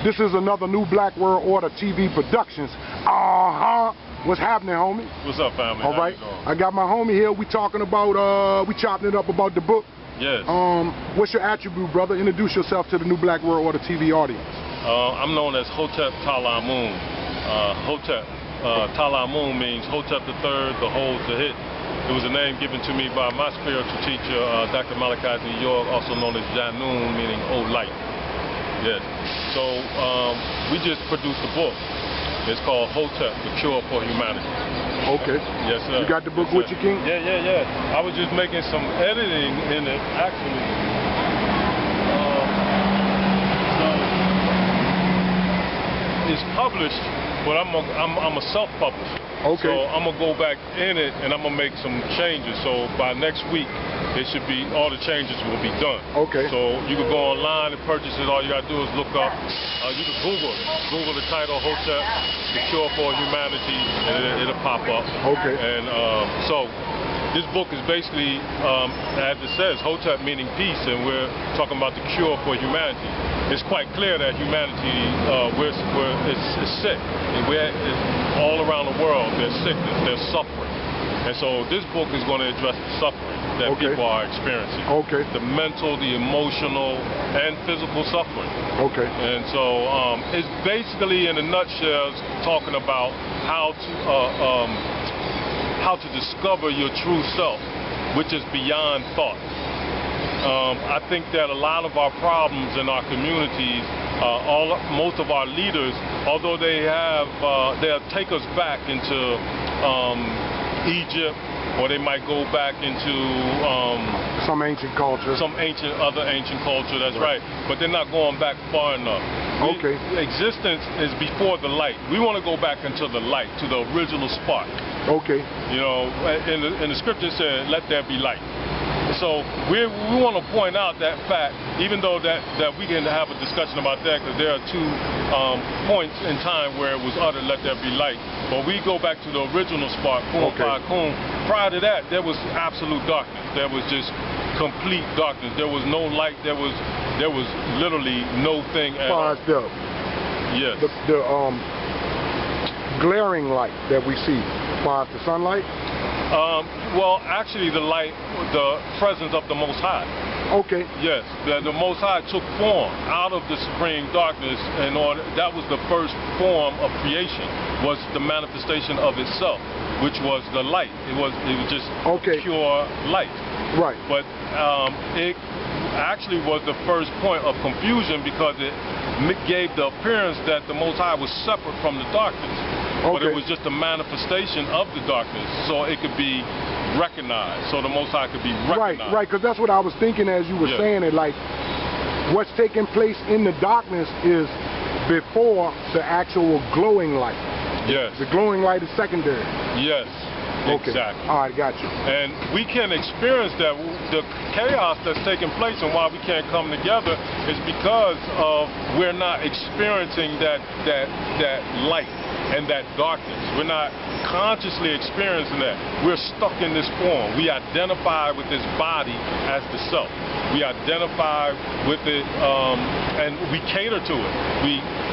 This is another New Black World Order TV Productions. What's happening, homie? What's up, family? All right. I got my homie here. We talking about, we chopping it up about the book. Yes. What's your attribute, brother? Introduce yourself to the New Black World Order TV audience. I'm known as Hotep Talamun. Hotep Talamun means Hotep III, the whole to hit. It was a name given to me by my spiritual teacher, Dr. Malachi Z York, also known as Janun, meaning old light. Yes. So we just produced a book. It's called Hotep, The Cure for Humanity. Okay. Yes, sir. You got the book with you, King? Yeah. I was just making some editing in it, actually. So it's published, but I'm a self-publisher. Okay. So I'm gonna go back in it and I'm gonna make some changes. So by next week, it should be, all the changes will be done. Okay. So you can go online and purchase it. All you gotta do is look up. You can Google it. Google the title Hotep, The Cure for Humanity, and it'll pop up. Okay. And so this book is basically, as it says, Hotep meaning peace, and we're talking about the cure for humanity. It's quite clear that humanity is sick. All around the world, there's sickness, there's suffering. And so this book is going to address the suffering that people are experiencing. Okay. The mental, the emotional, and physical suffering. Okay. And so it's basically, in a nutshell, talking about how to discover your true self, which is beyond thought. I think that a lot of our problems in our communities, most of our leaders, although they'll take us back into Egypt, or they might go back into some ancient culture. Other ancient culture, that's right. But they're not going back far enough. Okay. Existence is before the light. We want to go back into the light, to the original spark. Okay. You know, in the scripture it said, let there be light. So we want to point out that fact, even though that we can have a discussion about that, because there are two points in time where it was uttered, let there be light. But we go back to the original spark, Kun Fa Kun. Prior to that, there was absolute darkness. There was just complete darkness. There was no light. There was literally no thing at all. Yes. The glaring light that we see, as far as the sunlight. Well, actually, the light, the presence of the Most High. Okay. Yes, the Most High took form out of the supreme darkness in order. That was the first form of creation, was the manifestation of itself, which was the light. It was just pure light. Right. But it actually was the first point of confusion, because it gave the appearance that the Most High was separate from the darkness. But it was just a manifestation of the darkness, so it could be recognized, so the Most High could be recognized. Right, because that's what I was thinking as you were saying it, like, what's taking place in the darkness is before the actual glowing light. Yes. The glowing light is secondary. Yes. Okay. Exactly. All right, got you. And we can experience that. The chaos that's taking place and why we can't come together is because of we're not experiencing that light and that darkness. We're not consciously experiencing that. We're stuck in this form. We identify with this body as the self. We identify with it, and we cater to it.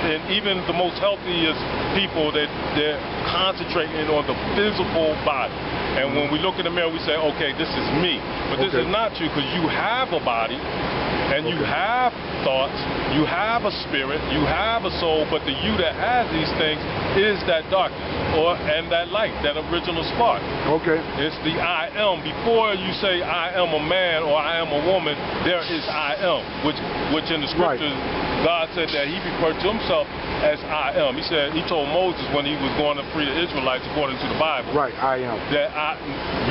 And even the most healthiest people, they're concentrating on the physical body. And when we look in the mirror, we say, okay, this is me. But this is not you, because you have a body, and you have thoughts, you have a spirit, you have a soul, but the you that has these things is that darkness, and that light, that original spark. Okay. It's the I am. Before you say I am a man or I am a woman, there is I am, which in the scriptures, God said that he referred to himself as I am. He told Moses when he was going to free the Israelites according to the Bible. Right, I am. That I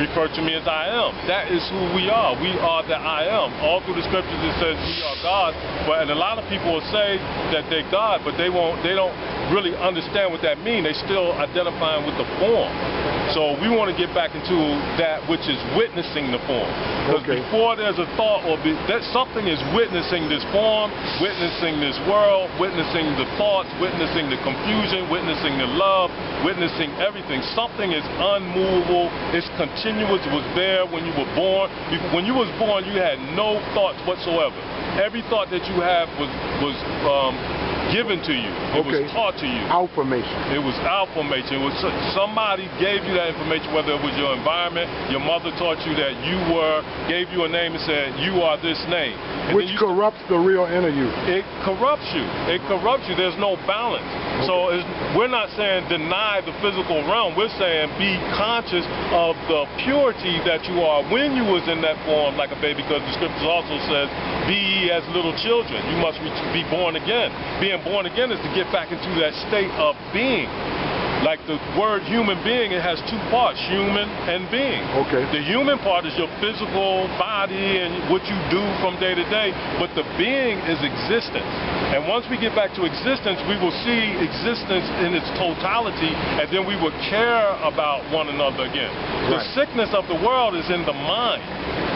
refer to me as I am. That is who we are. We are the I am. All through the scriptures it says we are God. And a lot of people will say that they're God, but they don't really understand what that means. They still identifying with the form. So we want to get back into that which is witnessing the form. Because before there's a thought, that something is witnessing this form, witnessing this world, witnessing the thoughts, witnessing the confusion, witnessing the love, witnessing everything. Something is unmovable, it's continuous, it was there when you were born. When you was born, you had no thoughts whatsoever. Every thought that you have was given to you. It was taught to you. Information. It was information. It was somebody gave you that information, whether it was your environment, your mother taught you that you gave you a name and said, you are this name. And which corrupts the real inner you. It corrupts you. It corrupts you. There's no balance. So we're not saying deny the physical realm. We're saying be conscious of the purity that you are when you was in that form like a baby, because the scriptures also says, be ye as little children. You must be born again. Being born again is to get back into that state of being. Like the word human being, it has two parts, human and being. The human part is your physical body and what you do from day to day, but the being is existence. And once we get back to existence, we will see existence in its totality, and then we will care about one another again. The sickness of the world is in the mind.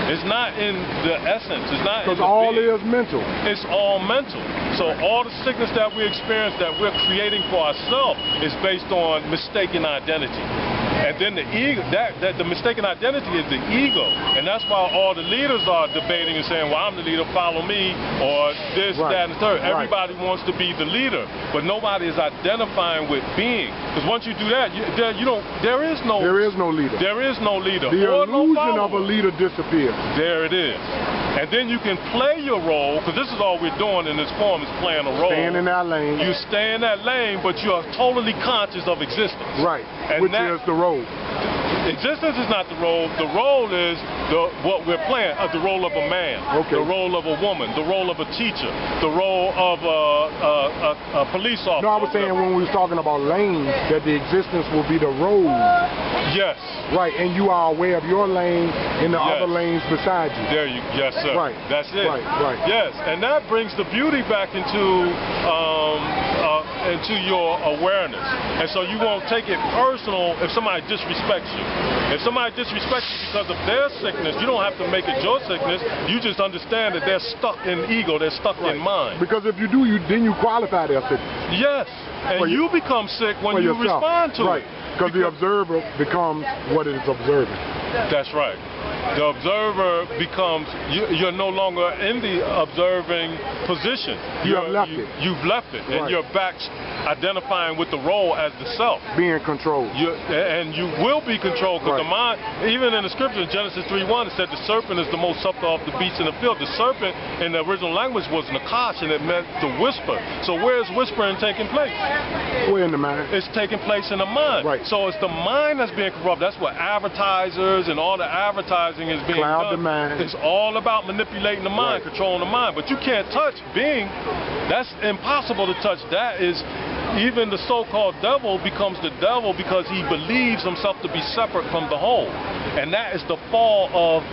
It's not in the essence. It's not because all is mental. It's all mental. So all the sickness that we experience that we're creating for ourselves is based on mistaken identity. And then the ego, the mistaken identity is the ego. And that's why all the leaders are debating and saying, well, I'm the leader, follow me, or this, that, and the third. Everybody wants to be the leader, but nobody is identifying with being. Because once you do that, there is no leader. There is no leader. The illusion of a leader disappears. There it is. And then you can play your role, because this is all we're doing in this form is playing a role. Staying in that lane. You stay in that lane, but you are totally conscious of existence. Right, and which is the role. Existence is not the role. The role is what we're playing, the role of a man, the role of a woman, the role of a teacher, the role of a police officer. No, I was saying when we was talking about lanes, that the existence will be the road. Yes. Right, and you are aware of your lane and the other lanes beside you. There you, yes, sir. Right. That's it. Right. Yes, and that brings the beauty back into your awareness. And so you won't take it personal if somebody disrespects you. If somebody disrespects you because of their sickness, you don't have to make it your sickness. You just understand that they're stuck in ego, they're stuck in mind. Because if you do, then you qualify their sickness. Yes, and you become sick when you respond to it. Because the observer becomes what it is observing. That's right. The observer becomes, you're no longer in the observing position. You have left it. You've left it, and you're back identifying with the role as the self. Being controlled. And you will be controlled, because the mind, even in the scripture, in Genesis 3:1, it said the serpent is the most subtle of the beasts in the field. The serpent in the original language was nakash, and it meant to whisper. So where is whispering taking place? Where in the mind? It's taking place in the mind. Right. So it's the mind that's being corrupt. That's what advertisers and all the advertising is being done. The mind. It's all about manipulating the mind, controlling the mind. But you can't touch being. That's impossible to touch. That is, even the so-called devil becomes the devil because he believes himself to be separate from the whole. And that is the fall of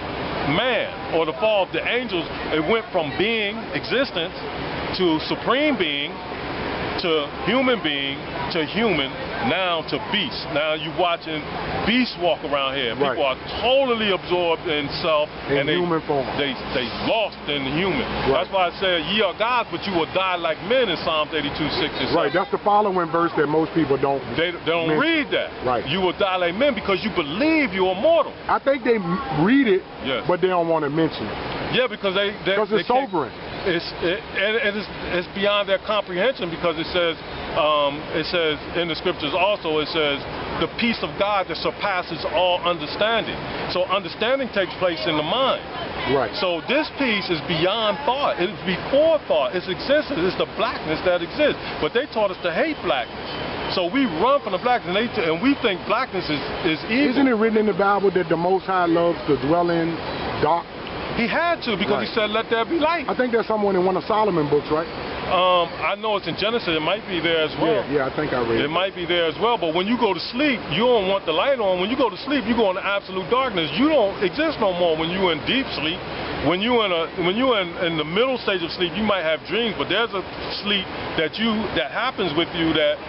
man, or the fall of the angels. It went from being, existence, to supreme being, to human being, to human, now to beast. Now you're watching beasts walk around here. People are totally absorbed in self, and human form. They lost in human. That's why I said, ye are gods, but you will die like men in Psalms 82:6. Right, that's the following verse that most people don't. They don't read that. Right. You will die like men because you believe you are mortal. I think they read it, but they don't want to mention it. Yeah, because it's sobering. It's beyond their comprehension, because it says in the scriptures also, it says the peace of God that surpasses all understanding. So understanding takes place in the mind. Right. So this peace is beyond thought. It's before thought. It's existence. It's the blackness that exists. But they taught us to hate blackness. So we run from the blackness, and we think blackness is evil. Isn't it written in the Bible that the Most High loves to dwell in dark? He had to, because he said, let there be light. I think there's someone in one of Solomon's books, right? I know it's in Genesis. It might be there as well. Yeah, I think I read it. It might be there as well. But when you go to sleep, you don't want the light on. When you go to sleep, you go into absolute darkness. You don't exist no more when you're in deep sleep. When you're in the middle stage of sleep, you might have dreams, but there's a sleep that happens with you that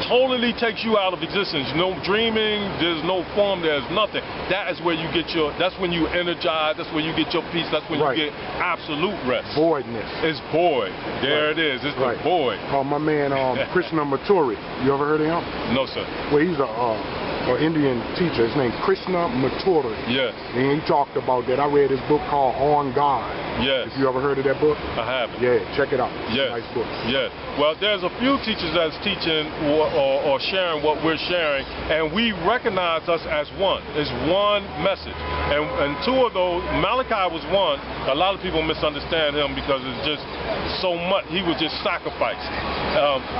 totally takes you out of existence. No dreaming, there's no form, there's nothing. That is where you get that's when you energize, that's when you get your peace, that's when you get absolute rest. Voidness. It's void. There it is. It's the void. My man, Krishna Maturi. You ever heard of him? No, sir. Well, he's an Indian teacher. His name Krishna Maturi. Yes. And he talked about that. I read his book called On God. Yes. If you ever heard of that book? I haven't. Yeah, check it out. Yes. Nice book. Yes. Well, there's a few teachers that's teaching or sharing what we're sharing, and we recognize us as one. It's one message. And two of those, Malachi was one. A lot of people misunderstand him because it's just so much. He was just sacrificed.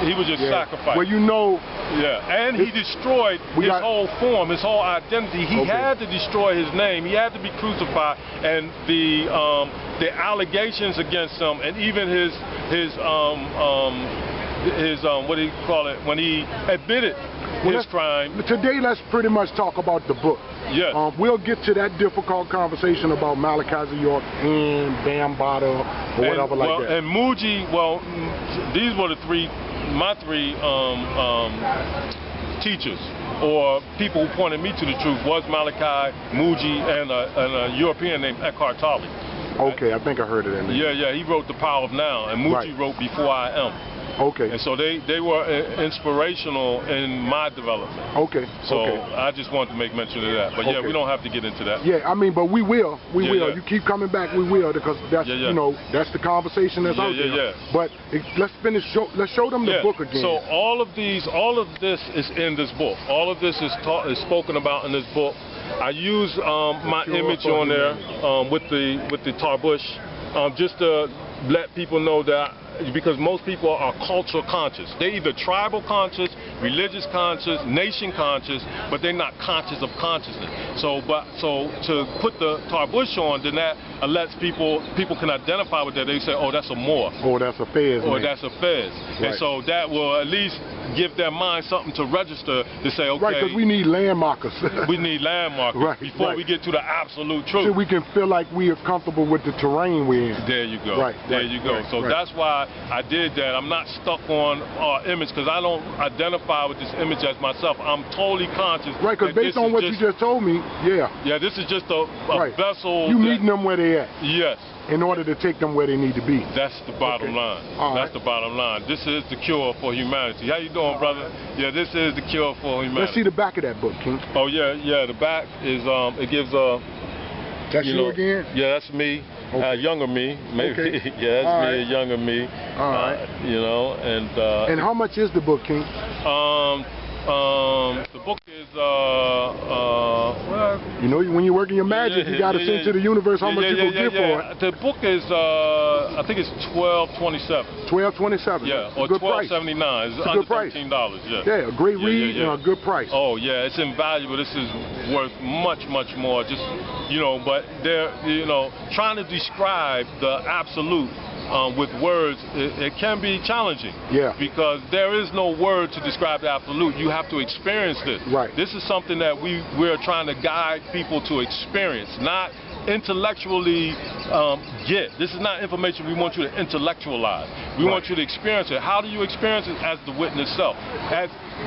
He was just sacrificed. Well, you know. Yeah. And he destroyed his whole form, his whole identity. He had to destroy his name. He had to be crucified, and the allegations against him, and even his what do you call it, when he admitted his crime. Today, let's pretty much talk about the book. Yes. We'll get to that difficult conversation about Malachi Z York and Bambata or whatever like that. And Muji, well, these were my three teachers, or people who pointed me to the truth, was Malachi, Muji, and a European named Eckhart Tolle. Okay, I think I heard of that name. Yeah, he wrote The Power of Now, and Muji wrote Before I Am. Okay. And so they were inspirational in my development. Okay. So I just wanted to make mention of that. But yeah, we don't have to get into that. Yeah, I mean, but we will. We will. Yeah. You keep coming back, we will, because that's you know, that's the conversation that's out there. Yeah. But let's finish. Let's show them the book again. So all of this is in this book. All of this is spoken about in this book. I use my image on there with the tarbush, just to let people know that, because most people are culture conscious. They're either tribal conscious, religious conscious, nation conscious, but they're not conscious of consciousness. So to put the tarbush on, then that lets people can identify with that. They say, oh, that's a Moor. Or that's a Fez. Or that's a Fez. Right. And so that will at least give their mind something to register to say, okay. Right, because we need landmarkers. We need landmarkers before we get to the absolute truth. So we can feel like we are comfortable with the terrain we're in. There you go. There you go. So that's why I did that. I'm not stuck on our image, because I don't identify with this image as myself. I'm totally conscious. Right, because based on what you just told me, yeah, this is just a vessel. You meeting them where they at. Yes. In order to take them where they need to be. That's the bottom line. That's the bottom line. This is the cure for humanity. How you doing, brother? Yeah, this is the cure for humanity. Let's see the back of that book, King. Oh yeah. The back is it gives a. That's you again? Yeah, that's me. Younger me, maybe. Yeah, that's me, younger me. All right. You know, and how much is the book, King? The book is well, you know, when you're working your magic, you got to send to the universe how much you gonna give for it. The book is I think it's $12.27. $12.27. Yeah, or $12.79. It's under $13. Yeah, a great read and a good price. Oh yeah, it's invaluable. This is worth much more. Just but they're trying to describe the absolute with words, it can be challenging. Yeah. Because there is no word to describe the absolute. You have to experience this. Right. This is something that we're trying to guide people to experience, not intellectually get. This is not information we want you to intellectualize. We want you to experience it. How do you experience it? As the witness self.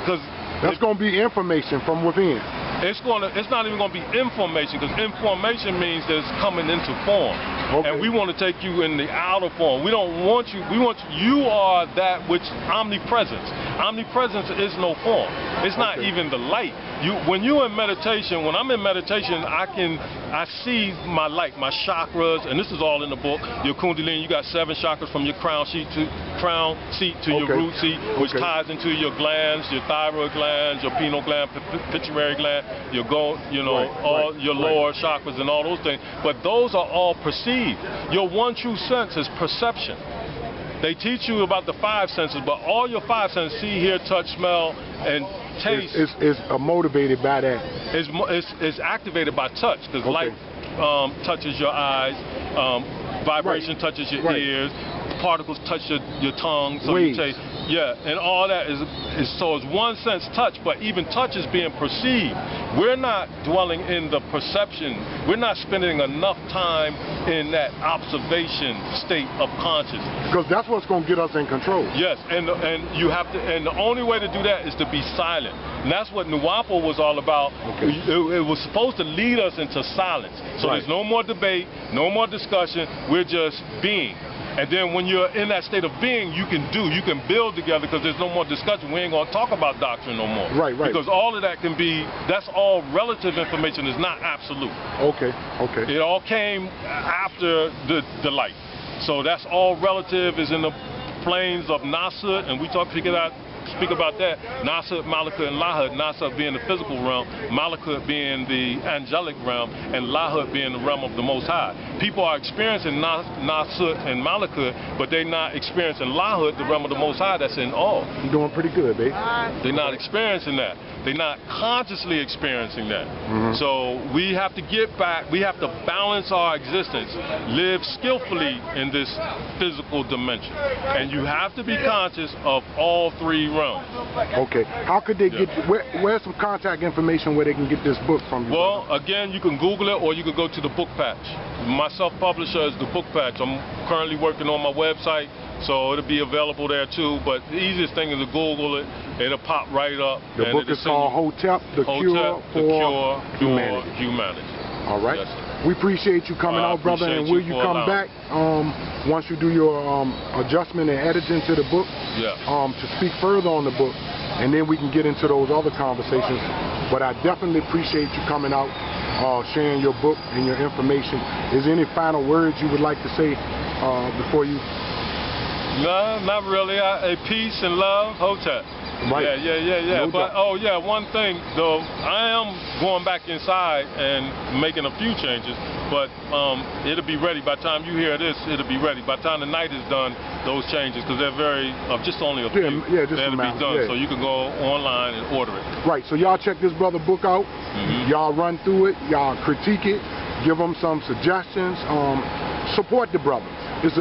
Because that's going to be information from within. It's not even going to be information, because information means that it's coming into form. Okay. And we want to take you in the outer form. We don't want you. You are that which omnipresence. Omnipresence is no form. It's not even the light. When you're in meditation, when I'm in meditation, I see my light, my chakras, and this is all in the book. Your Kundalini, you got 7 chakras from your crown seat to your root seat, which ties into your glands, your thyroid glands, your pineal gland, pituitary gland, your your lower chakras and all those things. But those are all perceived. Your one true sense is perception. They teach you about the 5 senses, but all your 5 senses, see, hear, touch, smell, and taste, is motivated by that. Is activated by touch, because light touches your eyes, vibration touches your ears, particles touch your tongue, so you taste. Yeah, and all that is so it's one sense touch, but even touch is being perceived. We're not dwelling in the perception. We're not spending enough time in that observation state of consciousness. Because that's what's going to get us in control. Yes, and you have to, and the only way to do that is to be silent. And that's what Nuwapo was all about. Okay. It was supposed to lead us into silence. So there's no more debate, no more discussion. We're just being. And then when you're in that state of being, you can build together, because there's no more discussion. We ain't going to talk about doctrine no more. Right. Because all of that can be, that's all relative information, is not absolute. Okay. It all came after the light. So that's all relative, is in the planes of Nasut, and we speak about that. Nasut, Malakut, and Lahut. Nasut being the physical realm, Malakut being the angelic realm, and Lahut being the realm of the Most High. People are experiencing Nasut and Malakut, but they're not experiencing Lahut, the realm of the Most High that's in all. You're doing pretty good, babe. They're not experiencing that. They're not consciously experiencing that. So we have to get back, we have to balance our existence, live skillfully in this physical dimension. And you have to be conscious of all three realms. Okay. How could they get, where's some contact information where they can get this book from you? Well, again, you can Google it, or you can go to the book patch. My self-publisher is the book patch. I'm currently working on my website, so it'll be available there too. But the easiest thing is to Google it. It'll pop right up. The book is called Hotep, The Cure for Humanity. All right. Yes, we appreciate you coming out, brother. And will you come back once you do your adjustment and editing to the book to speak further on the book? And then we can get into those other conversations. But I definitely appreciate you coming out, sharing your book and your information. Is there any final words you would like to say before you? No, not really. Peace and love, Hotep. Right. Yeah. No but one thing though, I am going back inside and making a few changes, but it'll be ready by the time you hear this. It'll be ready by the time the night is done. Those changes, because they're very just only a few. That'll be done. So you can go online and order it. Right. So y'all check this brother book out. Y'all run through it. Y'all critique it. Give them some suggestions. Support the brother.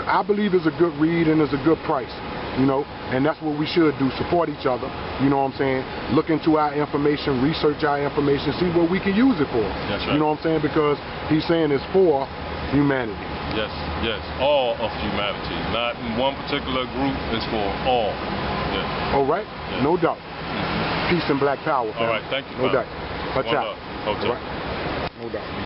I believe it's a good read and it's a good price. You know, and that's what we should do, support each other, you know what I'm saying, look into our information, research our information, see what we can use it for. That's right. You know what I'm saying, because he's saying it's for humanity. Yes, all of humanity, not one particular group, it's for all. All right, no doubt. Peace and black power, all right, thank you. No doubt. All right, no doubt.